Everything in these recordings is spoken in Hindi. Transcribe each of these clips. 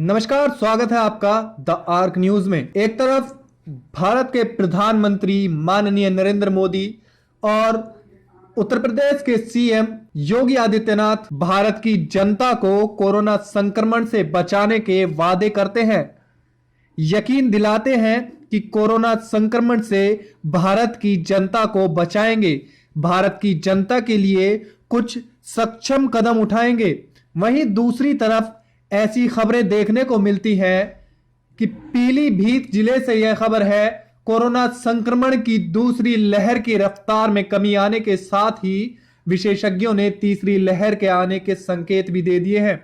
नमस्कार, स्वागत है आपका द आर्क न्यूज में। एक तरफ भारत के प्रधानमंत्री माननीय नरेंद्र मोदी और उत्तर प्रदेश के सीएम योगी आदित्यनाथ भारत की जनता को कोरोना संक्रमण से बचाने के वादे करते हैं, यकीन दिलाते हैं कि कोरोना संक्रमण से भारत की जनता को बचाएंगे, भारत की जनता के लिए कुछ सक्षम कदम उठाएंगे। वहीं दूसरी तरफ ऐसी खबरें देखने को मिलती हैं कि पीलीभीत जिले से यह खबर है, कोरोना संक्रमण की दूसरी लहर की रफ्तार में कमी आने के साथ ही विशेषज्ञों ने तीसरी लहर के आने के संकेत भी दे दिए हैं।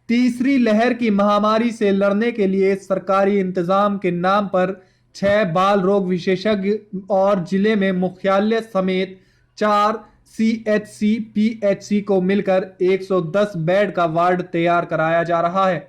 तीसरी लहर की महामारी से लड़ने के लिए सरकारी इंतजाम के नाम पर 6 बाल रोग विशेषज्ञ और जिले में मुख्यालय समेत 4 सीएचसी पीएचसी को मिलकर 110 बेड का वार्ड तैयार कराया जा रहा है।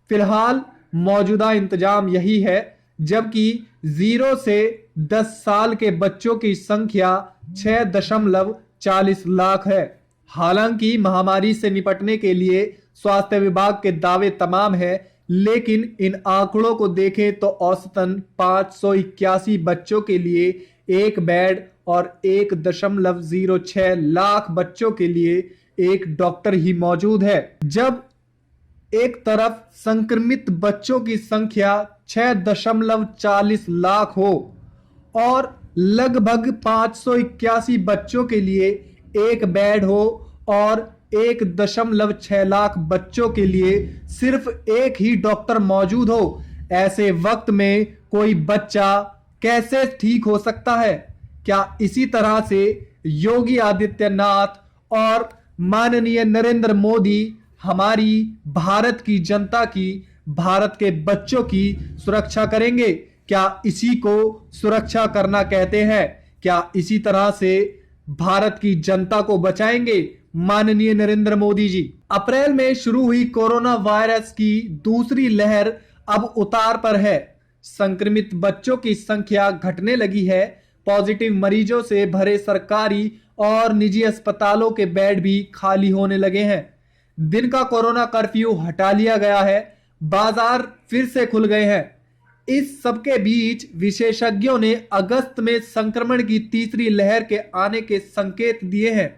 फिलहाल मौजूदा इंतजाम यही है, जबकि 0 से 10 साल के बच्चों की संख्या 6.40 लाख है। हालांकि महामारी से निपटने के लिए स्वास्थ्य विभाग के दावे तमाम है, लेकिन इन आंकड़ों को देखें तो औसतन 581 बच्चों के लिए एक बेड और 1.06 लाख बच्चों के लिए एक डॉक्टर ही मौजूद है। जब एक तरफ संक्रमित बच्चों की संख्या 6.40 लाख हो और लगभग 581 बच्चों के लिए एक बेड हो और 1.6 लाख बच्चों के लिए सिर्फ एक ही डॉक्टर मौजूद हो, ऐसे वक्त में कोई बच्चा कैसे ठीक हो सकता है? क्या इसी तरह से योगी आदित्यनाथ और माननीय नरेंद्र मोदी हमारी भारत की जनता की, भारत के बच्चों की सुरक्षा करेंगे? क्या इसी को सुरक्षा करना कहते हैं? क्या इसी तरह से भारत की जनता को बचाएंगे माननीय नरेंद्र मोदी जी? अप्रैल में शुरू हुई कोरोना वायरस की दूसरी लहर अब उतार पर है। संक्रमित बच्चों की संख्या घटने लगी है। पॉजिटिव मरीजों से भरे सरकारी और निजी अस्पतालों के बेड भी खाली होने लगे हैं। दिन का कोरोना कर्फ्यू हटा लिया गया है। बाजार फिर से खुल गए हैं। इस सबके बीच विशेषज्ञों ने अगस्त में संक्रमण की तीसरी लहर के आने के संकेत दिए हैं,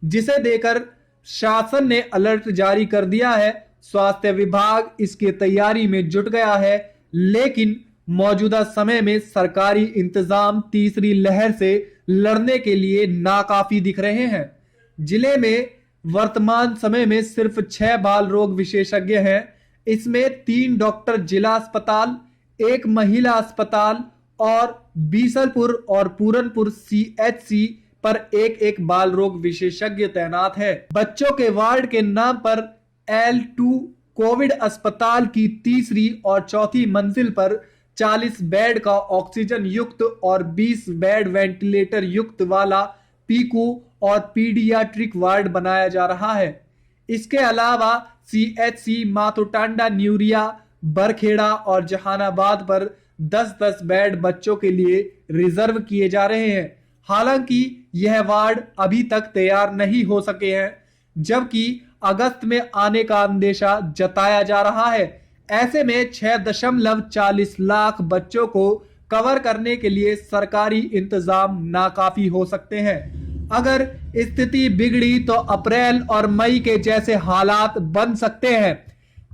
जिसे देकर शासन ने अलर्ट जारी कर दिया है। स्वास्थ्य विभाग इसकी तैयारी में जुट गया है, लेकिन मौजूदा समय में सरकारी इंतजाम तीसरी लहर से लड़ने के लिए नाकाफी दिख रहे हैं। जिले में वर्तमान समय में सिर्फ 6 बाल रोग विशेषज्ञ हैं। इसमें 3 डॉक्टर जिला अस्पताल, 1 महिला अस्पताल और बीसलपुर और पूरनपुर सीएचसी पर एक बाल रोग विशेषज्ञ तैनात है। बच्चों के वार्ड के नाम पर L2 कोविड अस्पताल की तीसरी और चौथी मंजिल पर 40 बेड का ऑक्सीजन युक्त और 20 बेड वेंटिलेटर युक्त वाला पीकू और पीडियाट्रिक वार्ड बनाया जा रहा है। इसके अलावा सीएचसी मातोटांडा, न्यूरिया, बरखेड़ा और जहानाबाद पर 10-10 बेड बच्चों के लिए रिजर्व किए जा रहे हैं। हालांकि यह वार्ड अभी तक तैयार नहीं हो सके हैं, जबकि अगस्त में आने का अंदेशा जताया जा रहा है। ऐसे में 6.40 लाख बच्चों को कवर करने के लिए सरकारी इंतजाम नाकाफी हो सकते हैं। अगर स्थिति बिगड़ी तो अप्रैल और मई के जैसे हालात बन सकते हैं।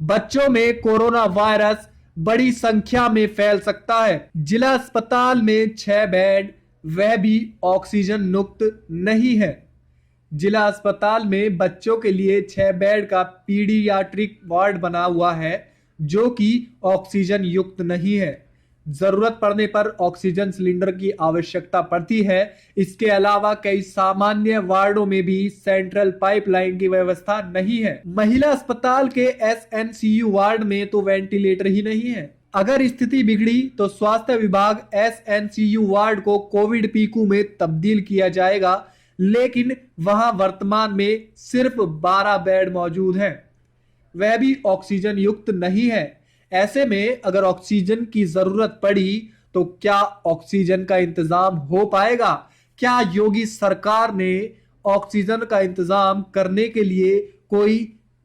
बच्चों में कोरोना वायरस बड़ी संख्या में फैल सकता है। जिला अस्पताल में 6 बेड, वह भी ऑक्सीजन युक्त नहीं है। जिला अस्पताल में बच्चों के लिए 6 बेड का पीडियाट्रिक वार्ड बना हुआ है, जो कि ऑक्सीजन युक्त नहीं है। जरूरत पड़ने पर ऑक्सीजन सिलेंडर की आवश्यकता पड़ती है। इसके अलावा कई सामान्य वार्डों में भी सेंट्रल पाइपलाइन की व्यवस्था नहीं है। महिला अस्पताल के एसएनसीयू वार्ड में तो वेंटिलेटर ही नहीं है। अगर स्थिति बिगड़ी तो स्वास्थ्य विभाग एसएनसीयू वार्ड को कोविड पीकू में तब्दील किया जाएगा, लेकिन वहां वर्तमान में सिर्फ 12 बेड मौजूद हैं, वह भी ऑक्सीजन युक्त नहीं है। ऐसे में अगर ऑक्सीजन की जरूरत पड़ी तो क्या ऑक्सीजन का इंतजाम हो पाएगा? क्या योगी सरकार ने ऑक्सीजन का इंतजाम करने के लिए कोई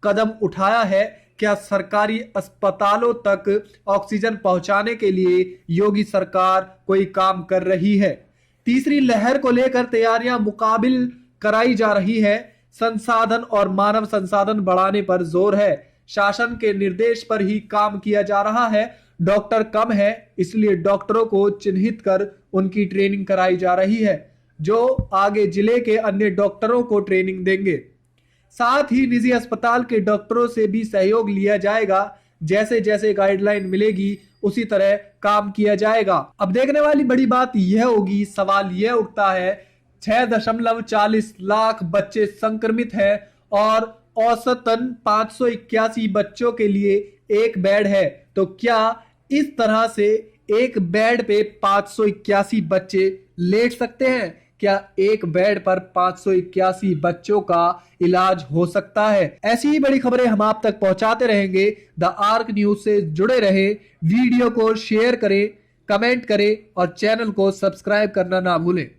कदम उठाया है? क्या सरकारी अस्पतालों तक ऑक्सीजन पहुंचाने के लिए योगी सरकार कोई काम कर रही है? तीसरी लहर को लेकर तैयारियां मुकाबिल कराई जा रही है। संसाधन और मानव संसाधन बढ़ाने पर जोर है। शासन के निर्देश पर ही काम किया जा रहा है। डॉक्टर कम है, इसलिए डॉक्टरों को चिन्हित कर उनकी ट्रेनिंग कराई जा रही है, जो आगे जिले के अन्य डॉक्टरों को ट्रेनिंग देंगे। साथ ही निजी अस्पताल के डॉक्टरों से भी सहयोग लिया जाएगा। जैसे जैसे गाइडलाइन मिलेगी उसी तरह काम किया जाएगा। अब देखने वाली बड़ी बात यह होगी, सवाल यह उठता है 6.40 लाख बच्चे संक्रमित हैं और औसतन 581 बच्चों के लिए एक बेड है। तो क्या इस तरह से एक बेड पे 581 बच्चे लेट सकते हैं? क्या एक बेड पर 581 बच्चों का इलाज हो सकता है? ऐसी ही बड़ी खबरें हम आप तक पहुंचाते रहेंगे। द आर्क न्यूज से जुड़े रहे, वीडियो को शेयर करें, कमेंट करें और चैनल को सब्सक्राइब करना ना भूलें।